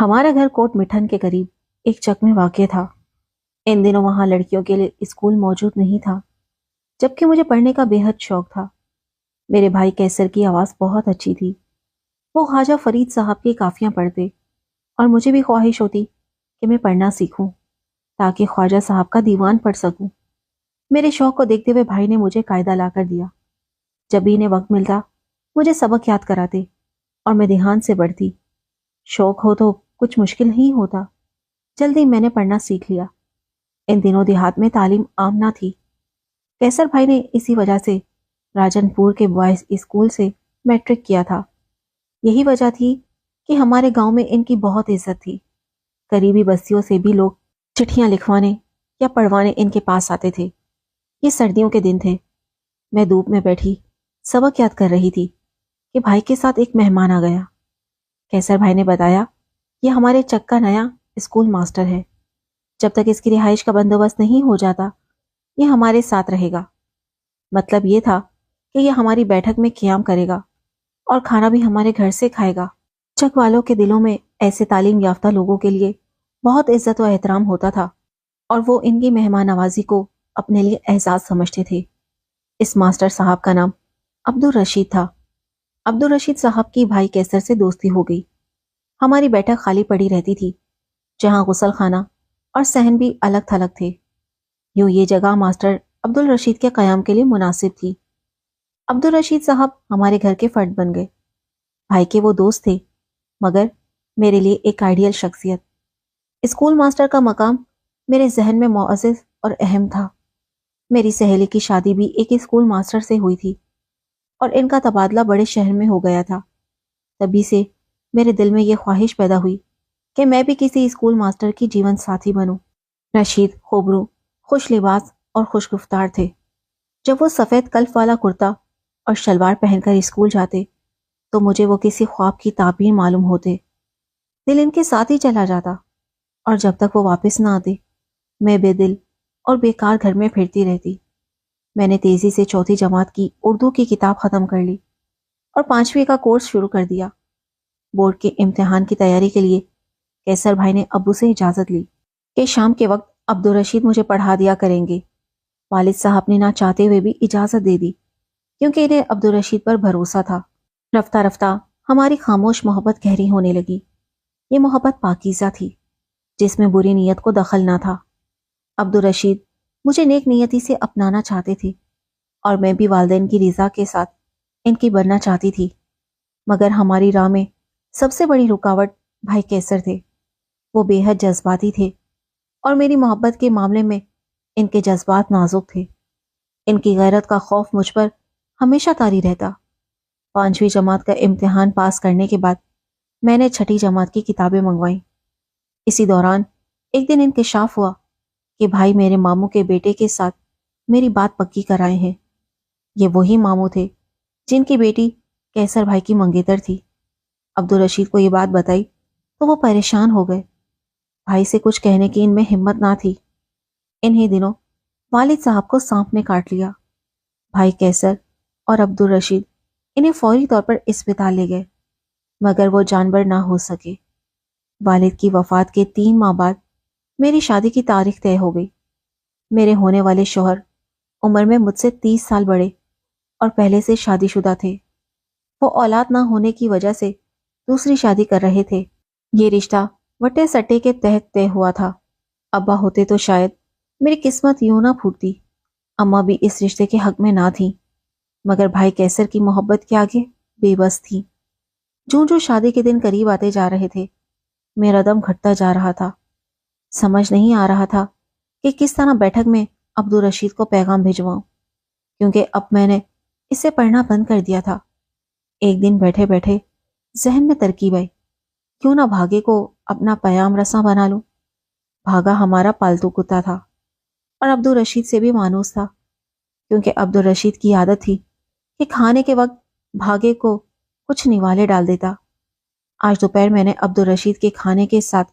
ہمارا گھر کوٹ مٹھن کے قریب ایک چک میں واقع تھا۔ ان دنوں وہاں لڑکیوں کے لیے اسکول موجود نہیں تھا، جبکہ مجھے پڑھنے کا بے حد شوق تھا۔ میرے بھائی کیسر کی آواز بہت اچھی تھی۔ وہ خواجہ فرید صاحب کی کافیاں پڑھتے اور مجھے بھی خواہش ہوتی کہ میں پڑھنا سیکھوں تاکہ خواجہ صاحب کا دیوان پڑھ سکوں۔ میرے شوق کو دیکھتے ہوئے بھائی نے مجھے قاعدہ لا کر دیا۔ جب بھی انہیں وقت ملتا مجھے سبق یاد کراتے اور میں دھیان سے پڑھتی۔ شوق ہو تو کچھ مشکل نہیں ہوتا۔ جلدی میں نے پڑھنا سیکھ لیا۔ ان دنوں دیہات میں تعلیم عام نہ تھی۔ کیسر بھائی نے اسی وجہ سے راجن پور کے بوائز اسکول سے میٹرک کیا تھا۔ یہی وجہ تھی کہ ہمارے گاؤں میں ان کی بہت عزت تھی۔ قریبی بستیوں سے بھی لوگ چٹھیاں لکھوانے یا پڑھوانے ان کے پاس آتے تھے۔ یہ سردیوں کے دن تھے۔ میں دھوپ میں بیٹھی سبق یاد کر رہی تھی کہ بھائی کے ساتھ ایک مہمان آ گیا۔ کیسر بھائی نے بتایا یہ ہمارے چک کا نیا اسکول ماسٹر ہے۔ جب تک اس کی رہائش کا بندوبست نہیں ہو جاتا یہ ہمارے ساتھ رہے گا۔ مطلب یہ تھا کہ یہ ہماری بیٹھک میں قیام کرے گا اور کھانا بھی ہمارے گھر سے کھائے گا۔ چک والوں کے دلوں میں ایسے تعلیم یافتہ لوگوں کے لیے بہت عزت و احترام ہوتا تھا اور وہ ان کی مہمان نوازی کو اپنے لیے اعزاز سمجھتے تھے۔ اس ماسٹر صاحب کا نام عبدالرشید تھا۔ عبدالرشید صاحب کی بھائی کیسر سے دوستی ہو گئی۔ ہماری بیٹھک خالی پڑی رہتی تھی، جہاں غسل خانہ اور صحن بھی الگ تھلگ تھے۔ یوں یہ جگہ ماسٹر عبدالرشید کے قیام کے لیے مناسب تھی۔ عبدالرشید صاحب ہمارے گھر کے فرد بن گئے۔ بھائی کے وہ دوست تھے، مگر میرے لیے ایک آئیڈیل شخصیت۔ اسکول ماسٹر کا مقام میرے ذہن میں معزز اور اہم تھا۔ میری سہیلی کی شادی بھی ایک اسکول ماسٹر سے ہوئی تھی اور ان کا تبادلہ بڑے شہر میں ہو گیا تھا۔ تبھی سے میرے دل میں یہ خواہش پیدا ہوئی کہ میں بھی کسی اسکول ماسٹر کی جیون ساتھی بنوں۔ رشید خوبرو، خوش لباس اور خوش گفتار تھے۔ جب وہ سفید کلف والا کرتا اور شلوار پہن کر اسکول جاتے تو مجھے وہ کسی خواب کی تعبیر معلوم ہوتے۔ دل ان کے ساتھ ہی چلا جاتا اور جب تک وہ واپس نہ آتے میں بے دل اور بیکار گھر میں پھرتی رہتی۔ میں نے تیزی سے چوتھی جماعت کی اردو کی کتاب ختم کر لی اور 5ویں کا کورس شروع کر دیا۔ بورڈ کے امتحان کی تیاری کے لیے کیسر بھائی نے ابو سے اجازت لی کہ شام کے وقت عبدالرشید مجھے پڑھا دیا کریں گے۔ والد صاحب نے نہ چاہتے ہوئے بھی اجازت دے دی کیونکہ انہیں عبدالرشید پر بھروسہ تھا۔ رفتہ رفتہ ہماری خاموش محبت گہری ہونے لگی۔ یہ محبت پاکیزہ تھی جس میں بری نیت کو دخل نہ تھا۔ عبدالرشید مجھے نیک نیتی سے اپنانا چاہتے تھے اور میں بھی والدین کی رضا کے ساتھ ان کی بننا چاہتی تھی، مگر ہماری راہ میں سب سے بڑی رکاوٹ بھائی کیسر تھے۔ وہ بے حد جذباتی تھے اور میری محبت کے معاملے میں ان کے جذبات نازک تھے۔ ان کی غیرت کا خوف مجھ پر ہمیشہ طاری رہتا۔ 5ویں جماعت کا امتحان پاس کرنے کے بعد میں نے 6ٹھی جماعت کی کتابیں منگوائیں۔ اسی دوران ایک دن انکشاف ہوا کہ بھائی میرے ماموں کے بیٹے کے ساتھ میری بات پکی کرائے ہیں۔ یہ وہی ماموں تھے جن کی بیٹی کیسر بھائی کی منگیتر تھی۔ عبدالرشید کو یہ بات بتائی تو وہ پریشان ہو گئے۔ بھائی سے کچھ کہنے کی ان میں ہمت نہ تھی۔ انہی دنوں والد صاحب کو سانپ نے کاٹ لیا۔ بھائی کیسر اور عبدالرشید انہیں فوری طور پر اسپتال لے گئے، مگر وہ جانبر نہ ہو سکے۔ والد کی وفات کے 3 ماہ بعد میری شادی کی تاریخ طے ہو گئی۔ میرے ہونے والے شوہر عمر میں مجھ سے 30 سال بڑے اور پہلے سے شادی شدہ تھے۔ وہ اولاد نہ ہونے کی وجہ سے دوسری شادی کر رہے تھے۔ یہ رشتہ وٹے سٹے کے تحت طے ہوا تھا۔ ابا ہوتے تو شاید میری قسمت یوں نہ پھوٹتی۔ اماں بھی اس رشتے کے حق میں نہ تھیں، مگر بھائی کیسر کی محبت کے آگے بے بس تھی۔ جو شادی کے دن قریب آتے جا رہے تھے میرا دم گھٹتا جا رہا تھا۔ سمجھ نہیں آ رہا تھا کہ کس طرح بیٹھک میں عبدالرشید کو پیغام بھجواؤں، کیونکہ اب میں نے اسے پڑھنا بند کر دیا تھا۔ ایک دن بیٹھے بیٹھے ذہن میں ترکیب آئی، کیوں نہ بھاگے کو اپنا پیام رساں بنا لوں۔ بھاگا ہمارا پالتو کتا تھا اور عبدالرشید سے بھی مانوس تھا، کیونکہ عبدالرشید کی عادت تھی کہ کھانے کے وقت بھاگے کو کچھ نوالے ڈال دیتا۔ آج دوپہر میں نے عبدالرشید کے کھانے کے ساتھ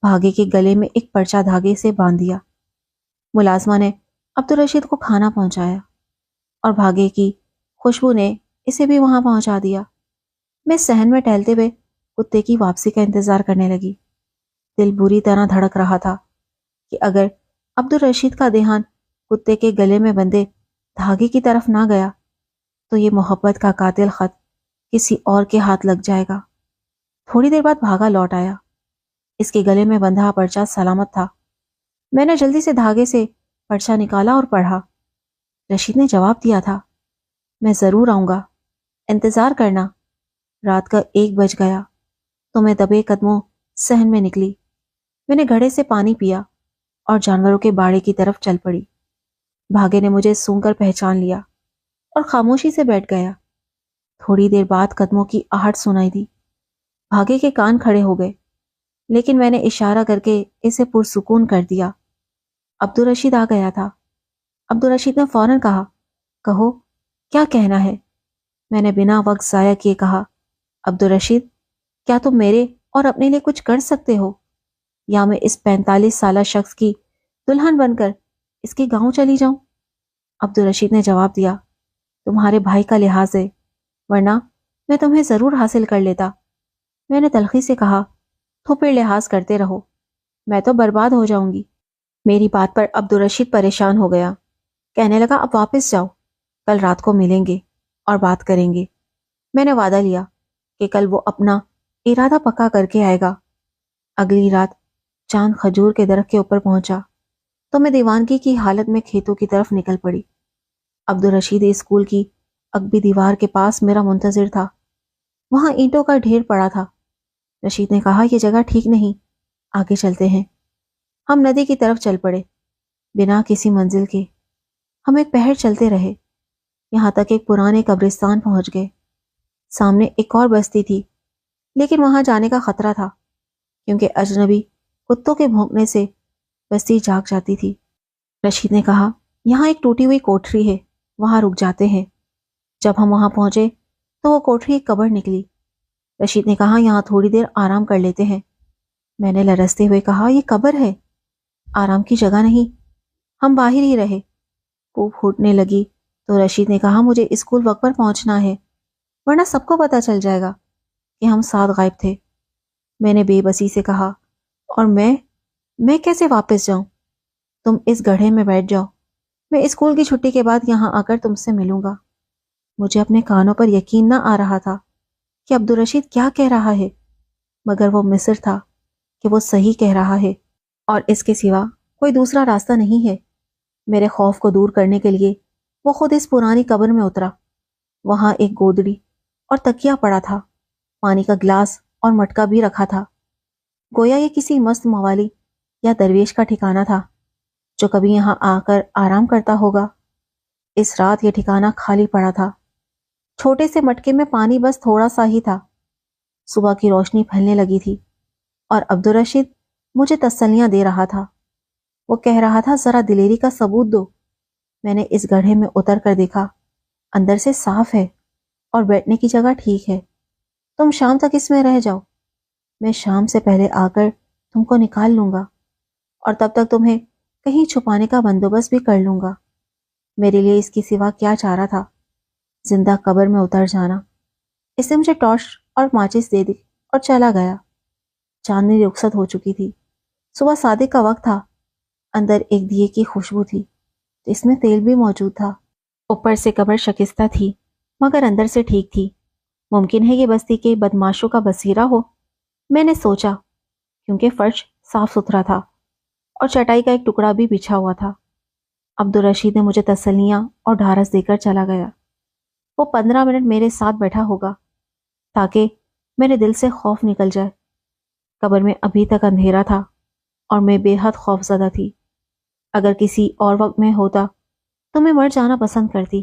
بھاگے کے گلے میں ایک پرچہ دھاگے سے باندھ دیا۔ ملازمہ نے عبدالرشید کو کھانا پہنچایا اور بھاگے کی خوشبو نے اسے بھی وہاں پہنچا دیا۔ میں صحن میں ٹہلتے ہوئے کتے کی واپسی کا انتظار کرنے لگی۔ دل بری طرح دھڑک رہا تھا کہ اگر عبدالرشید کا دھیان کتے کے گلے میں بندھے دھاگے کی طرف نہ گیا تو یہ محبت کا قاتل خط کسی اور کے ہاتھ لگ جائے گا۔ تھوڑی دیر بعد بھاگا لوٹ آیا۔ اس کے گلے میں بندھا پرچہ سلامت تھا۔ میں نے جلدی سے دھاگے سے پرچہ نکالا اور پڑھا۔ رشید نے جواب دیا تھا، میں ضرور آؤں گا، انتظار کرنا۔ رات کا 1 بج گیا تو میں دبے قدموں صحن میں نکلی۔ میں نے گھڑے سے پانی پیا اور جانوروں کے باڑے کی طرف چل پڑی۔ بھاگے نے مجھے سونگھ کر پہچان لیا اور خاموشی سے بیٹھ گیا۔ تھوڑی دیر بعد قدموں کی آہٹ سنائی دی۔ بھاگے کے کان کھڑے ہو گئے، لیکن میں نے اشارہ کر کے اسے پرسکون کر دیا۔ عبدالرشید آ گیا تھا۔ عبدالرشید نے فوراً کہا، کہو کیا کہنا ہے؟ میں نے بنا وقت ضائع کیے کہا، عبدالرشید کیا تم میرے اور اپنے لیے کچھ کر سکتے ہو، یا میں اس 45 سالہ شخص کی دلہن بن کر اس کے گاؤں چلی جاؤں؟ عبدالرشید نے جواب دیا، تمہارے بھائی کا لحاظ ہے، ورنہ میں تمہیں ضرور حاصل کر لیتا۔ میں نے تلخی سے کہا، تو پھر لحاظ کرتے رہو، میں تو برباد ہو جاؤں گی۔ میری بات پر عبدالرشید پریشان ہو گیا۔ کہنے لگا، اب واپس جاؤ، کل رات کو ملیں گے اور بات کریں گے۔ میں نے وعدہ لیا کہ کل وہ اپنا ارادہ پکا کر کے آئے گا۔ اگلی رات چاند کھجور کے درخت کے اوپر پہنچا تو میں دیوانگی کی حالت میں کھیتوں کی طرف نکل پڑی۔ عبدالرشید اسکول کی اگبی دیوار کے پاس میرا منتظر تھا۔ وہاں اینٹوں کا ڈھیر پڑا تھا۔ رشید نے کہا، یہ جگہ ٹھیک نہیں، آگے چلتے ہیں۔ ہم ندی کی طرف چل پڑے، بنا کسی منزل کے۔ ہم ایک پہر چلتے رہے، یہاں تک ایک پرانے قبرستان پہنچ گئے۔ سامنے ایک اور بستی تھی، لیکن وہاں جانے کا خطرہ تھا، کیونکہ اجنبی کتوں کے بھونکنے سے بستی جاگ جاتی تھی۔ رشید نے کہا، یہاں ایک ٹوٹی ہوئی کوٹھری ہے، وہاں رک جاتے ہیں۔ جب ہم وہاں پہنچے تو وہ کوٹھری ایک قبر نکلی۔ رشید نے کہا، یہاں تھوڑی دیر آرام کر لیتے ہیں۔ میں نے لرزتے ہوئے کہا، یہ قبر ہے، آرام کی جگہ نہیں۔ ہم باہر ہی رہے۔ خوب پھوٹنے لگی تو رشید نے کہا، مجھے اسکول وقت پر پہنچنا ہے، ورنہ سب کو پتہ چل جائے گا کہ ہم ساتھ غائب تھے۔ میں نے بے بسی سے کہا، اور میں کیسے واپس جاؤں؟ تم اس گڑھے میں بیٹھ جاؤ، میں اسکول کی چھٹی کے بعد یہاں آ کر تم سے ملوں گا۔ مجھے اپنے کانوں پر یقین نہ آ رہا تھا کہ عبدالرشید کیا کہہ رہا ہے، مگر وہ مصر تھا کہ وہ صحیح کہہ رہا ہے، اور اس کے سوا کوئی دوسرا راستہ نہیں ہے۔ میرے خوف کو دور کرنے کے لیے وہ خود اس پرانی قبر میں اترا۔ وہاں ایک گودڑی اور تکیہ پڑا تھا، پانی کا گلاس اور مٹکا بھی رکھا تھا۔ گویا یہ کسی مست موالی یا درویش کا ٹھکانہ تھا جو کبھی یہاں آ کر آرام کرتا ہوگا۔ اس رات یہ ٹھکانہ خالی پڑا تھا۔ چھوٹے سے مٹکے میں پانی بس تھوڑا سا ہی تھا۔ صبح کی روشنی پھیلنے لگی تھی اور عبدالرشید مجھے تسلیاں دے رہا تھا۔ وہ کہہ رہا تھا، ذرا دلیری کا ثبوت دو۔ میں نے اس گڑھے میں اتر کر دیکھا، اندر سے صاف ہے اور بیٹھنے کی جگہ ٹھیک ہے۔ تم شام تک اس میں رہ جاؤ، میں شام سے پہلے آ کر تم کو نکال لوں گا، اور تب تک تمہیں کہیں چھپانے کا بندوبست بھی کر لوں گا۔ میرے لیے اس کی سوا کیا چارہ تھا؟ زندہ قبر میں اتر جانا۔ اس نے مجھے ٹارچ اور ماچس دے دی اور چلا گیا۔ چاندنی رخصت ہو چکی تھی۔ صبح صادق کا وقت تھا۔ اندر ایک دیے کی خوشبو تھی، اس میں تیل بھی موجود تھا۔ اوپر سے قبر شکستہ تھی، مگر اندر سے ٹھیک تھی۔ ممکن ہے یہ بستی کے بدماشوں کا بسیرا ہو، میں نے سوچا، کیونکہ فرش صاف ستھرا تھا اور چٹائی کا ایک ٹکڑا بھی بچھا ہوا تھا۔ عبدالرشید نے مجھے تسلیاں اور ڈھارس دے کر چلا گیا۔ وہ 15 منٹ میرے ساتھ بیٹھا ہوگا تاکہ میرے دل سے خوف نکل جائے۔ قبر میں ابھی تک اندھیرا تھا اور میں بے حد خوف زدہ تھی۔ اگر کسی اور وقت میں ہوتا تو میں مر جانا پسند کرتی،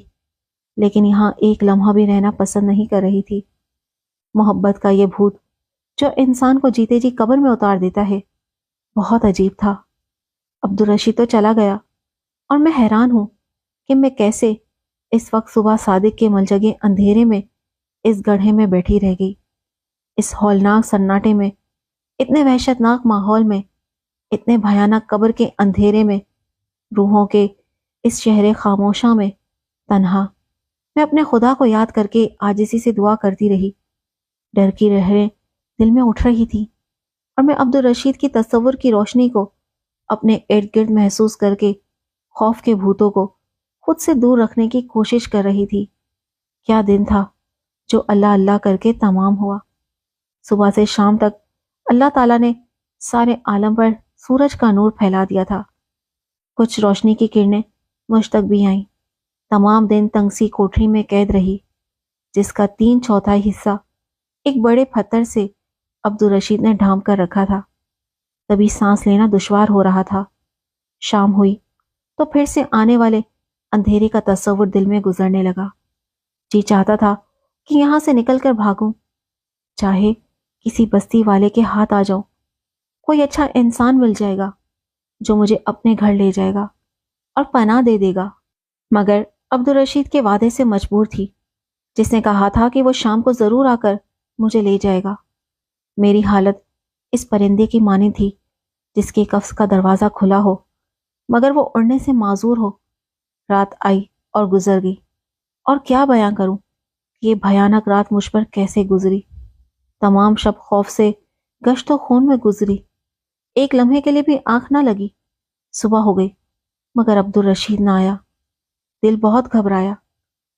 لیکن یہاں ایک لمحہ بھی رہنا پسند نہیں کر رہی تھی۔ محبت کا یہ بھوت جو انسان کو جیتے جی قبر میں اتار دیتا ہے، بہت عجیب تھا۔ عبدالرشید تو چلا گیا اور میں حیران ہوں کہ میں کیسے اس وقت صبح صادق کے ملجگے اندھیرے میں اس گڑھے میں بیٹھی رہ گئی، اس ہولناک سناٹے میں، اتنے وحشتناک ماحول میں، اتنے بھیانک قبر کے اندھیرے میں، روحوں کے اس شہر خاموشاں میں، تنہا۔ میں اپنے خدا کو یاد کر کے عاجزی سے دعا کرتی رہی۔ ڈر کی لہریں دل میں اٹھ رہی تھی اور میں عبدالرشید کی تصور کی روشنی کو اپنے ارد گرد محسوس کر کے خوف کے بھوتوں کو خود سے دور رکھنے کی کوشش کر رہی تھی۔ کیا دن تھا جو اللہ اللہ کر کے تمام ہوا۔ صبح سے شام تک اللہ تعالیٰ نے سارے عالم پر سورج کا نور پھیلا دیا تھا۔ کچھ روشنی کی کرنیں مجھ تک بھی آئیں۔ تمام دن تنگ سی کوٹری میں قید رہی، جس کا 3/4 حصہ ایک بڑے پتھر سے عبدالرشید نے ڈھانپ کر رکھا تھا۔ تبھی سانس لینا دشوار ہو رہا تھا۔ شام ہوئی تو پھر سے آنے والے اندھیرے کا تصور دل میں گزرنے لگا۔ جی چاہتا تھا کہ یہاں سے نکل کر بھاگوں، چاہے کسی بستی والے کے ہاتھ آ جاؤں۔ کوئی اچھا انسان مل جائے گا جو مجھے اپنے گھر لے جائے گا اور پناہ دے دے گا، مگر عبدالرشید کے وعدے سے مجبور تھی، جس نے کہا تھا کہ وہ شام کو ضرور آ کر مجھے لے جائے گا۔ میری حالت اس پرندے کی مانند تھی جس کے قفس کا دروازہ کھلا ہو مگر وہ اڑنے سے معذور ہو۔ رات آئی اور گزر گئی، اور کیا بیاں کروں کہ یہ بھیانک رات مجھ پر کیسے گزری۔ تمام شب خوف سے گشت و خون میں گزری۔ ایک لمحے کے لیے بھی آنکھ نہ لگی۔ صبح ہو گئی مگر عبدالرشید نہ آیا۔ دل بہت گھبرایا۔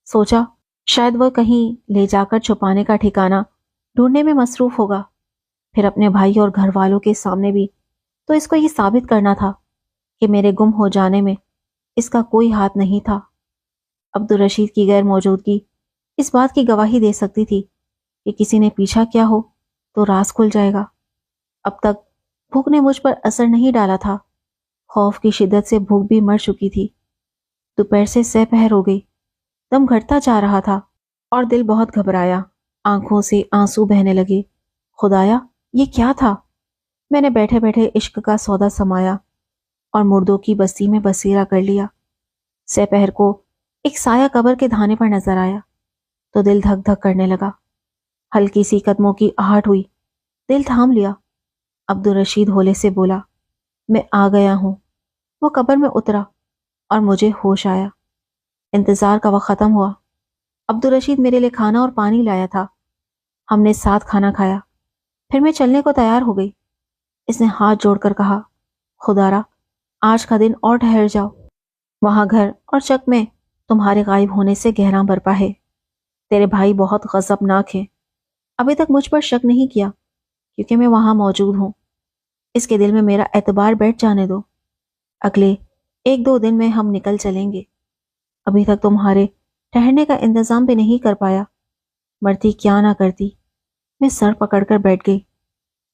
سوچا شاید وہ کہیں لے جا کر چھپانے کا ٹھکانہ ڈھونڈنے میں مصروف ہوگا۔ پھر اپنے بھائی اور گھر والوں کے سامنے بھی تو اس کو یہ ثابت کرنا تھا کہ میرے گم ہو جانے میں اس کا کوئی ہاتھ نہیں تھا۔ عبدالرشید کی غیر موجودگی اس بات کی گواہی دے سکتی تھی کہ کسی نے پیچھا کیا ہو تو راز کھل جائے گا۔ اب تک بھوک نے مجھ پر اثر نہیں ڈالا تھا۔ خوف کی شدت سے بھوک بھی مر چکی تھی۔ دوپہر سے سہ پہر ہو گئی، دم گھٹتا جا رہا تھا اور دل بہت گھبرایا۔ آنکھوں سے آنسو بہنے لگے۔ خدایا، یہ کیا تھا؟ میں نے بیٹھے بیٹھے عشق کا سودا سمایا اور مردوں کی بستی میں بسیرا کر لیا۔ سہ پہر کو ایک سایہ قبر کے دھانے پر نظر آیا تو دل دھک دھک کرنے لگا۔ ہلکی سی قدموں کی آہٹ ہوئی، دل تھام لیا۔ عبدالرشید ہولے سے بولا، میں آ گیا ہوں۔ وہ قبر میں اترا اور مجھے ہوش آیا۔ انتظار کا وقت ختم ہوا۔ عبدالرشید میرے لیے کھانا اور پانی لایا تھا۔ ہم نے ساتھ کھانا کھایا، پھر میں چلنے کو تیار ہو گئی۔ اس نے ہاتھ جوڑ کر کہا، خدا را، آج کا دن اور ٹھہر جاؤ۔ وہاں گھر اور چک میں تمہارے غائب ہونے سے گہراں برپا ہے۔ تیرے بھائی بہت غضبناک ہیں۔ ابھی تک مجھ پر شک نہیں کیا کیونکہ میں وہاں موجود ہوں۔ اس کے دل میں میرا اعتبار بیٹھ جانے دو۔ اگلے 1-2 دن میں ہم نکل چلیں گے۔ ابھی تک تمہارے ٹھہرنے کا انتظام بھی نہیں کر پایا۔ مرتی کیا نہ کرتی۔ میں سر پکڑ کر بیٹھ گئی۔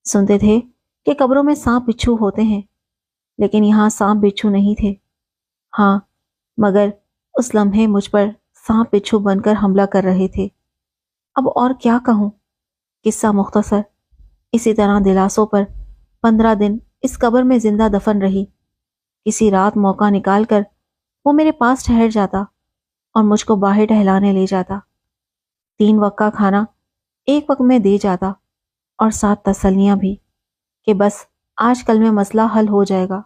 سنتے تھے کہ قبروں میں سانپ بچھو ہوتے ہیں، لیکن یہاں سانپ بچھو نہیں تھے۔ ہاں، مگر اس لمحے مجھ پر سانپ بچھو بن کر حملہ کر رہے تھے۔ اب اور کیا کہوں؟ قصہ مختصر، اسی طرح دلاسوں پر 15 دن اس قبر میں زندہ دفن رہی۔ کسی رات موقع نکال کر وہ میرے پاس ٹھہر جاتا اور مجھ کو باہر ٹہلانے لے جاتا۔ 3 وقت کا کھانا 1 وقت میں دے جاتا اور ساتھ تسلیاں بھی کہ بس آج کل میں مسئلہ حل ہو جائے گا۔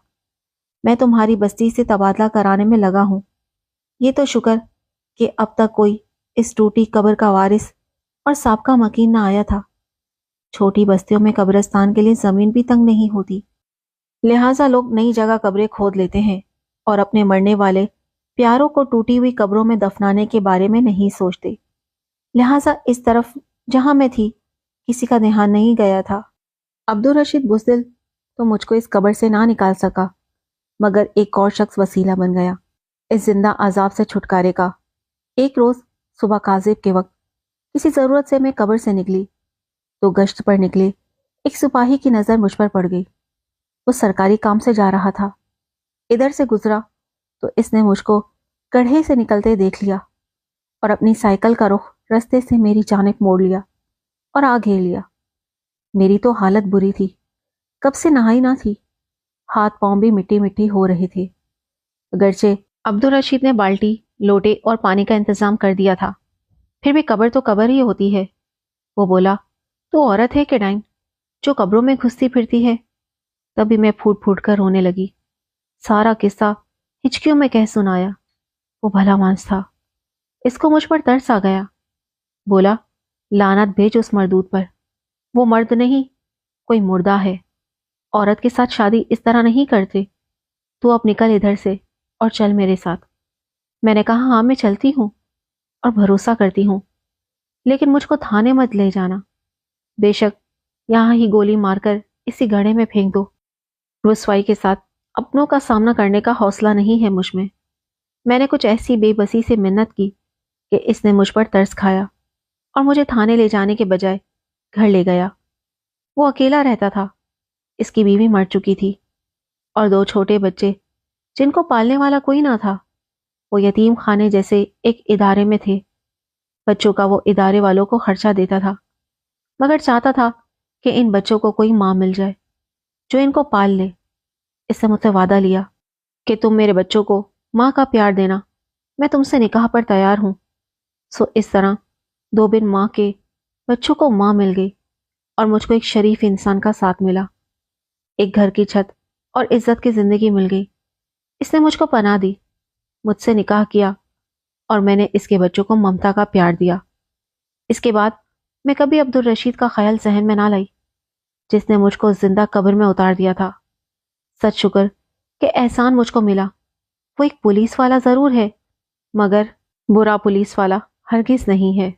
میں تمہاری بستی سے تبادلہ کرانے میں لگا ہوں۔ یہ تو شکر کہ اب تک کوئی اس ٹوٹی قبر کا وارث اور سابقہ مکین نہ آیا تھا۔ چھوٹی بستیوں میں قبرستان کے لیے زمین بھی تنگ نہیں ہوتی، لہٰذا لوگ نئی جگہ قبریں کھود لیتے ہیں اور اپنے مرنے والے پیاروں کو ٹوٹی ہوئی قبروں میں دفنانے کے بارے میں نہیں سوچتے۔ لہٰذا اس طرف جہاں میں تھی کسی کا دھیان نہیں گیا تھا۔ عبدالرشید بزدل تو مجھ کو اس قبر سے نہ نکال سکا، مگر ایک اور شخص وسیلہ بن گیا اس زندہ عذاب سے چھٹکارے کا۔ ایک روز صبح کاذب کے وقت کسی ضرورت سے میں قبر سے نکلی تو گشت پر نکلے ایک سپاہی کی نظر مجھ پر پڑ گئی۔ وہ سرکاری کام سے جا رہا تھا۔ ادھر سے گزرا تو اس نے مجھ کو گڑھے سے نکلتے دیکھ لیا اور اپنی سائیکل کا رخ رستے سے میری جانب موڑ لیا اور آ گھیر لیا۔ میری تو حالت بری تھی، کب سے نہائی نہ تھی، ہاتھ پاؤں بھی مٹی مٹی ہو رہے تھے۔ اگرچہ عبدالرشید نے بالٹی، لوٹے اور پانی کا انتظام کر دیا تھا، پھر بھی قبر تو قبر ہی ہوتی ہے۔ وہ بولا، تو عورت ہے کہ ڈائن جو قبروں میں گھستی پھرتی ہے؟ تبھی میں پھوٹ پھوٹ کر رونے لگی۔ سارا قصہ ہچکیوں میں کہہ سنایا۔ وہ بھلا مانس تھا، اس کو مجھ پر ترس آ گیا۔ بولا، لعنت بھیج اس مردود پر، وہ مرد نہیں، کوئی مردہ ہے۔ عورت کے ساتھ شادی اس طرح نہیں کرتے۔ تو اب نکل ادھر سے اور چل میرے ساتھ۔ میں نے کہا ہاں میں چلتی ہوں اور بھروسہ کرتی ہوں، لیکن مجھ کو تھانے مت لے جانا۔ بے شک یہاں ہی گولی مار کر اسی گڑھے میں پھینک دو۔ رسوائی کے ساتھ اپنوں کا سامنا کرنے کا حوصلہ نہیں ہے مجھ میں نے کچھ ایسی بے بسی سے منت کی کہ اس نے مجھ پر ترس کھایا اور مجھے تھانے لے جانے کے بجائے گھر لے گیا۔ وہ اکیلا رہتا تھا، اس کی بیوی مر چکی تھی اور 2 چھوٹے بچے جن کو پالنے والا کوئی نہ تھا۔ وہ یتیم خانے جیسے ایک ادارے میں تھے۔ بچوں کا وہ ادارے والوں کو خرچہ دیتا تھا، مگر چاہتا تھا کہ ان بچوں کو کوئی ماں مل جائے جو ان کو پال لے۔ اس نے مجھ سے وعدہ لیا کہ تم میرے بچوں کو ماں کا پیار دینا، میں تم سے نکاح پر تیار ہوں۔ سو اس طرح 2 بن ماں کے بچوں کو ماں مل گئی اور مجھ کو ایک شریف انسان کا ساتھ ملا۔ ایک گھر کی چھت اور عزت کی زندگی مل گئی۔ اس نے مجھ کو پناہ دی، مجھ سے نکاح کیا اور میں نے اس کے بچوں کو ممتا کا پیار دیا۔ اس کے بعد میں کبھی عبدالرشید کا خیال ذہن میں نہ لائی جس نے مجھ کو زندہ قبر میں اتار دیا تھا۔ سچ شکر کہ احسان مجھ کو ملا۔ وہ ایک پولیس والا ضرور ہے، مگر برا پولیس والا ہرگز نہیں ہے۔